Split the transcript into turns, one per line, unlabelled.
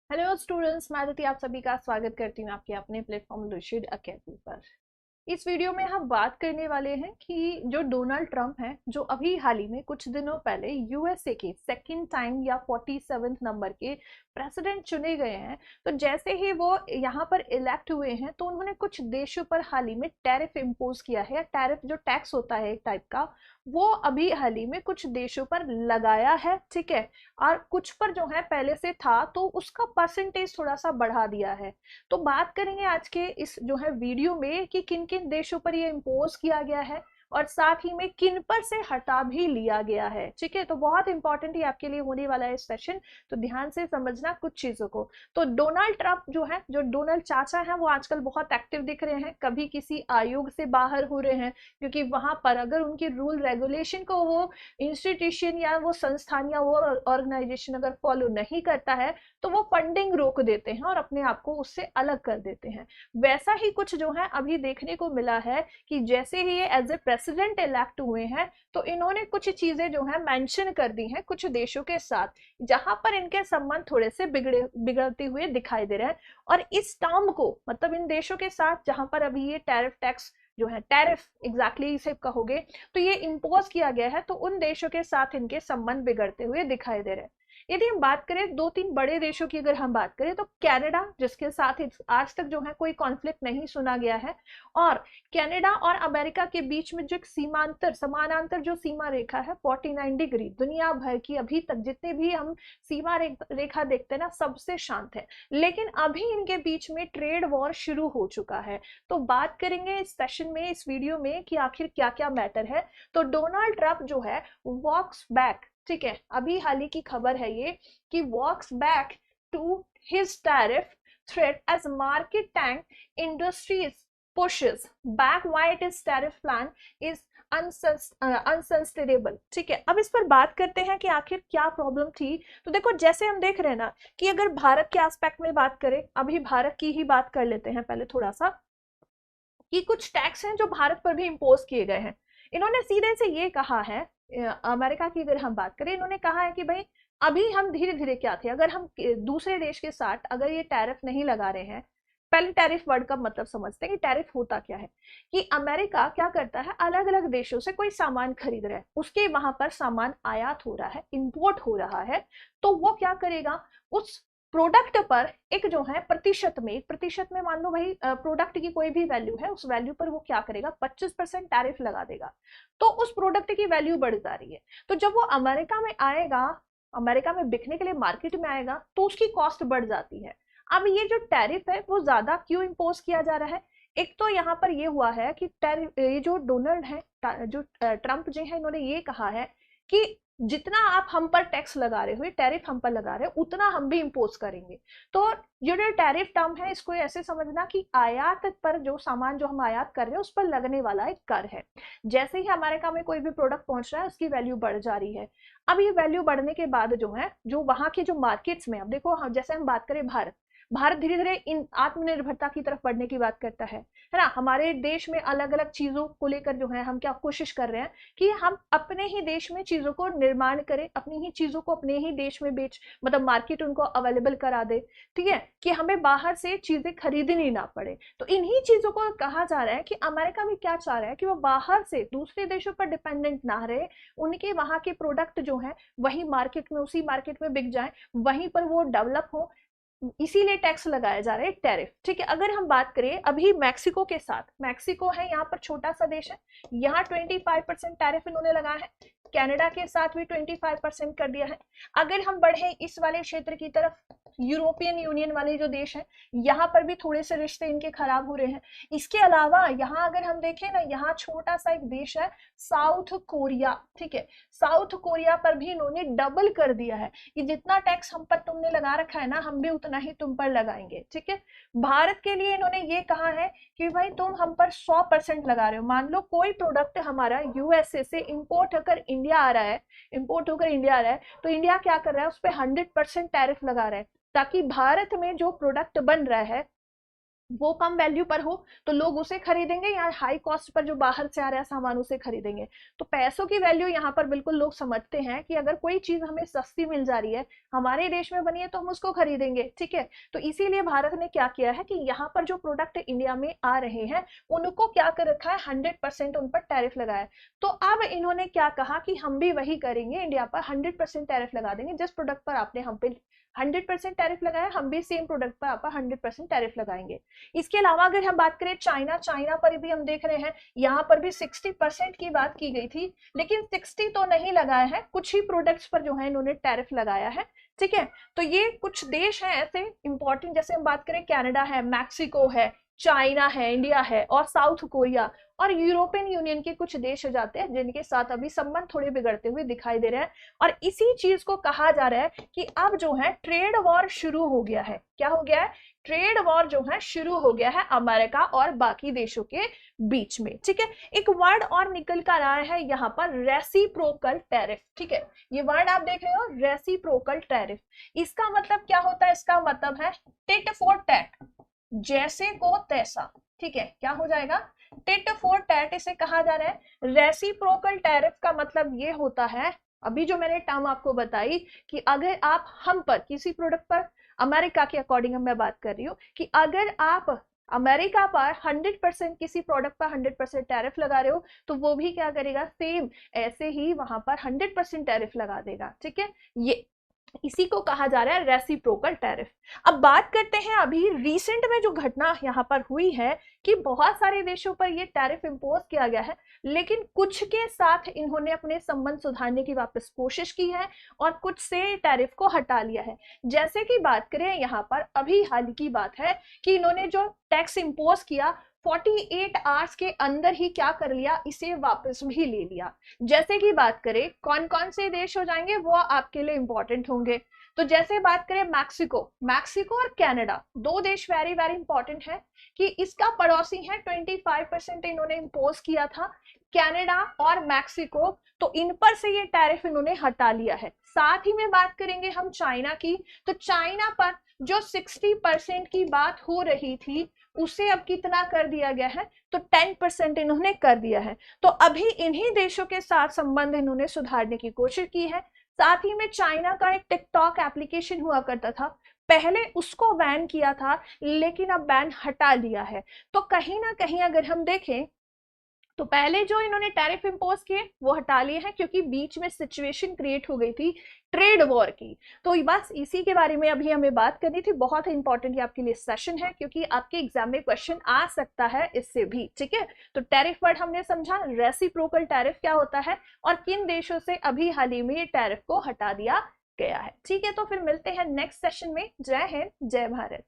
Hello students, मैं अदिति आप सभी का स्वागत करती हूँ आपके अपने प्लेटफॉर्म लुसिड अकेडमी पर। इस वीडियो में हम बात करने वाले हैं कि जो डोनाल्ड ट्रंप हैं, जो अभी हाल ही में कुछ दिनों पहले यूएसए के सेकंड टाइम या 47वें नंबर के प्रेसिडेंट चुने गए हैं। तो जैसे ही वो यहाँ पर इलेक्ट हुए हैं तो उन्होंने कुछ देशों पर हाल ही में टैरिफ इम्पोज किया है। टैरिफ जो टैक्स होता है एक टाइप का, वो अभी हाल ही में कुछ देशों पर लगाया है, ठीक है। और कुछ पर जो है पहले से था तो उसका परसेंटेज थोड़ा सा बढ़ा दिया है। तो बात करेंगे आज के इस जो है वीडियो में कि किन किन देशों पर ये इम्पोज किया गया है और साथ ही में किन पर से हटा भी लिया गया है, ठीक है। तो बहुत इंपॉर्टेंट ही आपके लिए होने वाला है सेशन, तो ध्यान से समझना कुछ चीजों को। तो डोनाल्ड ट्रंप जो है, जो डोनाल्ड चाचा है, वो आजकल बहुत एक्टिव दिख रहे हैं। कभी किसी आयोग से बाहर हो रहे हैं क्योंकि वहां पर अगर उनकी रूल रेगुलेशन को वो इंस्टीट्यूशन या वो संस्थान या वो ऑर्गेनाइजेशन अगर फॉलो नहीं करता है तो वो फंडिंग रोक देते हैं और अपने आप को उससे अलग कर देते हैं। वैसा ही कुछ जो है अभी देखने को मिला है कि जैसे ही ये एज ए प्रेसिडेंट इलेक्ट हुए हैं तो इन्होंने कुछ चीजें जो है मेंशन कर दी हैं कुछ देशों के साथ, जहां पर इनके संबंध थोड़े से बिगड़ते हुए दिखाई दे रहे हैं। और इस टर्म को, मतलब इन देशों के साथ जहां पर अभी ये टैरिफ टैक्स जो है, टैरिफ एग्जैक्टली इसे कहोगे तो ये इम्पोज किया गया है, तो उन देशों के साथ इनके संबंध बिगड़ते हुए दिखाई दे रहे हैं। यदि हम बात करें दो तीन बड़े देशों की, अगर हम बात करें तो कनाडा, जिसके साथ आज तक जो है कोई कॉन्फ्लिक्ट नहीं सुना गया है। और कनाडा और अमेरिका के बीच में जो एक सीमांतर समानांतर जो सीमा रेखा है 49 डिग्री, दुनिया भर की अभी तक जितने भी हम सीमा रेखा देखते हैं ना, सबसे शांत है। लेकिन अभी इनके बीच में ट्रेड वॉर शुरू हो चुका है। तो बात करेंगे इस सेशन में, इस वीडियो में, कि आखिर क्या क्या मैटर है। तो डोनाल्ड ट्रंप जो है वॉक्स बैक, ठीक है, अभी हाल ही की खबर है ये कि walks back to his tariff threat as market tank industries pushes back why its tariff plan is unsustainable, ठीक है। अब इस पर बात करते हैं कि आखिर क्या प्रॉब्लम थी। तो देखो, जैसे हम देख रहे हैं ना कि अगर भारत के एस्पेक्ट में बात करें, अभी भारत की ही बात कर लेते हैं पहले थोड़ा सा, कि कुछ टैक्स हैं जो भारत पर भी इम्पोज किए गए हैं। इन्होंने सीधे से ये कहा है, अमेरिका की अगर हम बात करें, इन्होंने कहा है कि भाई अभी हम धीरे धीरे क्या थे, अगर हम दूसरे देश के साथ अगर ये टैरिफ नहीं लगा रहे हैं। पहले टैरिफ वर्ड का मतलब समझते हैं कि टैरिफ होता क्या है। कि अमेरिका क्या करता है, अलग अलग देशों से कोई सामान खरीद रहा है, उसके वहां पर सामान आयात हो रहा है, इंपोर्ट हो रहा है, तो वो क्या करेगा, उस प्रोडक्ट पर एक जो है प्रतिशत में, एक प्रतिशत में मान लो भाई प्रोडक्ट की कोई भी वैल्यू है, उस वैल्यू पर वो क्या करेगा, 25% टैरिफ लगा देगा। तो उस प्रोडक्ट की वैल्यू बढ़ जा रही है। तो जब वो अमेरिका में आएगा, अमेरिका में बिकने के लिए मार्केट में आएगा, तो उसकी कॉस्ट बढ़ जाती है। अब ये जो टैरिफ है वो ज्यादा क्यों इम्पोज किया जा रहा है। एक तो यहाँ पर ये हुआ है कि टैरिफ, ये जो डोनाल्ड है, जो ट्रंप जी है, इन्होंने ये कहा है कि जितना आप हम पर टैक्स लगा रहे हो, टैरिफ हम पर लगा रहे हो, उतना हम भी इम्पोज करेंगे। तो जो टैरिफ टर्म है, इसको ऐसे समझना कि आयात पर जो सामान जो हम आयात कर रहे हैं उस पर लगने वाला एक कर है। जैसे ही अमेरिका में कोई भी प्रोडक्ट पहुंच रहा है, उसकी वैल्यू बढ़ जा रही है। अब ये वैल्यू बढ़ने के बाद जो है, जो वहां के जो मार्केट्स में, अब देखो जैसे हम बात करें भारत, भारत धीरे धीरे इन आत्मनिर्भरता की तरफ बढ़ने की बात करता है ना। हमारे देश में अलग अलग चीजों को लेकर जो है हम क्या कोशिश कर रहे हैं कि हम अपने ही देश में चीजों को निर्माण करें, अपनी ही चीजों को अपने ही देश में बेच, मतलब मार्केट उनको अवेलेबल करा दे, ठीक है, कि हमें बाहर से चीजें खरीदनी ना पड़े। तो इन्हीं चीजों को कहा जा रहा है कि अमेरिका भी क्या चाह रहा है कि वो बाहर से दूसरे देशों पर डिपेंडेंट ना रहे, उनके वहां के प्रोडक्ट जो है वही मार्केट में, उसी मार्केट में बिक जाए, वहीं पर वो डेवलप हो। इसीलिए टैक्स लगाया जा रहा है, टैरिफ, ठीक है। अगर हम बात करें अभी मैक्सिको के साथ, मैक्सिको है यहाँ पर छोटा सा देश है, यहाँ 25% टैरिफ इन्होंने लगाया है। कनाडा के साथ भी 25% कर दिया है। अगर हम बढ़े इस वाले क्षेत्र की तरफ, यूरोपियन यूनियन वाले जो देश हैं, यहाँ पर भी थोड़े से रिश्ते इनके खराब हो रहे हैं। इसके अलावा यहाँ अगर हम देखें ना, यहाँ छोटा सा एक देश है साउथ कोरिया, ठीक है, साउथ कोरिया पर भी इन्होंने डबल कर दिया है कि जितना टैक्स हम पर तुमने लगा रखा है ना, हम भी उतना ही तुम पर लगाएंगे, ठीक है। भारत के लिए इन्होंने ये कहा है कि भाई तुम हम पर 100% लगा रहे हो। मान लो कोई प्रोडक्ट हमारा यूएसए से इंपोर्ट होकर इंडिया आ रहा है, इंपोर्ट होकर इंडिया आ रहा है, तो इंडिया क्या कर रहा है, उस पर 100% टैरिफ लगा रहा है, ताकि भारत में जो प्रोडक्ट बन रहा है वो कम वैल्यू पर हो तो लोग उसे खरीदेंगे, या हाई कॉस्ट पर जो बाहर से आ रहा है सामान उसे खरीदेंगे। तो पैसों की वैल्यू यहाँ पर बिल्कुल लोग समझते हैं कि अगर कोई चीज हमें सस्ती मिल जा रही है, हमारे देश में बनी है, तो हम उसको खरीदेंगे, ठीक है। तो इसीलिए भारत ने क्या किया है कि यहाँ पर जो प्रोडक्ट इंडिया में आ रहे हैं उनको क्या कर रखा है, 100% उन पर टैरिफ लगाया है। तो अब इन्होंने क्या कहा कि हम भी वही करेंगे, इंडिया पर 100% टैरिफ लगा देंगे। जिस प्रोडक्ट पर आपने हम पे 100% टैरिफ लगाया, हम भी सेम प्रोडक्ट पर आप 100% टैरिफ लगाएंगे। इसके अलावा अगर हम बात करें चाइना पर भी हम देख रहे हैं, यहाँ पर भी 60% की बात की गई थी, लेकिन 60 तो नहीं लगाया है, कुछ ही प्रोडक्ट्स पर जो है इन्होंने टैरिफ लगाया है, ठीक है। तो ये कुछ देश हैं ऐसे इंपॉर्टेंट, जैसे हम बात करें कनाडा है, मैक्सिको है, चाइना है, इंडिया है और साउथ कोरिया और यूरोपियन यूनियन के कुछ देश हो जाते हैं जिनके साथ अभी संबंध थोड़े बिगड़ते हुए दिखाई दे रहे हैं। और इसी चीज को कहा जा रहा है कि अब जो है ट्रेड वॉर शुरू हो गया है। क्या हो गया है? ट्रेड वॉर जो है शुरू हो गया है अमेरिका और बाकी देशों के बीच में, ठीक है। एक वर्ड और निकल कर आया है यहाँ पर, रेसिप्रोकल टैरिफ, ठीक है। ये वर्ड आप देख रहे हो, रेसिप्रोकल टैरिफ। इसका मतलब क्या होता है? इसका मतलब है टिट फॉर टैट, जैसे को तैसा, ठीक है। क्या हो जाएगा? टिट फॉर टैट इसे कहा जा रहा है। रेसिप्रोकल टैरिफ का मतलब ये होता है, अभी जो मैंने टर्म आपको बताई, कि अगर आप हम पर किसी प्रोडक्ट पर, अमेरिका के अकॉर्डिंग मैं बात कर रही हूँ, कि अगर आप अमेरिका पर 100% किसी प्रोडक्ट पर 100% टैरिफ लगा रहे हो, तो वो भी क्या करेगा, सेम ऐसे ही वहां पर 100% टैरिफ लगा देगा, ठीक है। ये इसी को कहा जा रहा है रेसिप्रोकल टैरिफ। अब बात करते हैं अभी रिसेंट में जो घटना यहाँ पर हुई है कि बहुत सारे देशों पर ये टैरिफ इंपोज किया गया है, लेकिन कुछ के साथ इन्होंने अपने संबंध सुधारने की वापस कोशिश की है और कुछ से टैरिफ को हटा लिया है। जैसे कि बात करें यहाँ पर, अभी हाल की बात है कि इन्होंने जो टैक्स इंपोज किया 48 आवर्स के अंदर ही क्या कर लिया, इसे वापस भी ले लिया। जैसे कि बात करें कौन कौन से देश हो जाएंगे वो आपके लिए इंपॉर्टेंट होंगे। तो जैसे बात करें मैक्सिको और कनाडा, दो देश वेरी वेरी इंपॉर्टेंट है कि इसका पड़ोसी है, 25% इन्होंने इंपोज किया था, कनाडा और मैक्सिको। तो इन पर से ये टैरिफ इन्होंने हटा लिया है। साथ ही में बात करेंगे हम चाइना की, तो चाइना पर जो 60% की बात हो रही थी उसे अब कितना कर दिया गया है, तो 10% इन्होंने कर दिया है। तो अभी इन्हीं देशों के साथ संबंध इन्होंने सुधारने की कोशिश की है। साथ ही में चाइना का एक टिकटॉक एप्लीकेशन हुआ करता था, पहले उसको बैन किया था, लेकिन अब बैन हटा लिया है। तो कहीं ना कहीं अगर हम देखें तो पहले जो इन्होंने टैरिफ इंपोज किए वो हटा लिए हैं, क्योंकि बीच में सिचुएशन क्रिएट हो गई थी ट्रेड वॉर की। तो बस इसी के बारे में अभी हमें बात करनी थी। बहुत इंपॉर्टेंट आपके लिए सेशन है, क्योंकि आपके एग्जाम में क्वेश्चन आ सकता है इससे भी, ठीक है। तो टैरिफ वर्ड हमने समझा, रेसिप्रोकल टैरिफ क्या होता है और किन देशों से अभी हाल ही में ये टैरिफ को हटा दिया गया है, ठीक है। तो फिर मिलते हैं नेक्स्ट सेशन में। जय हिंद, जय भारत।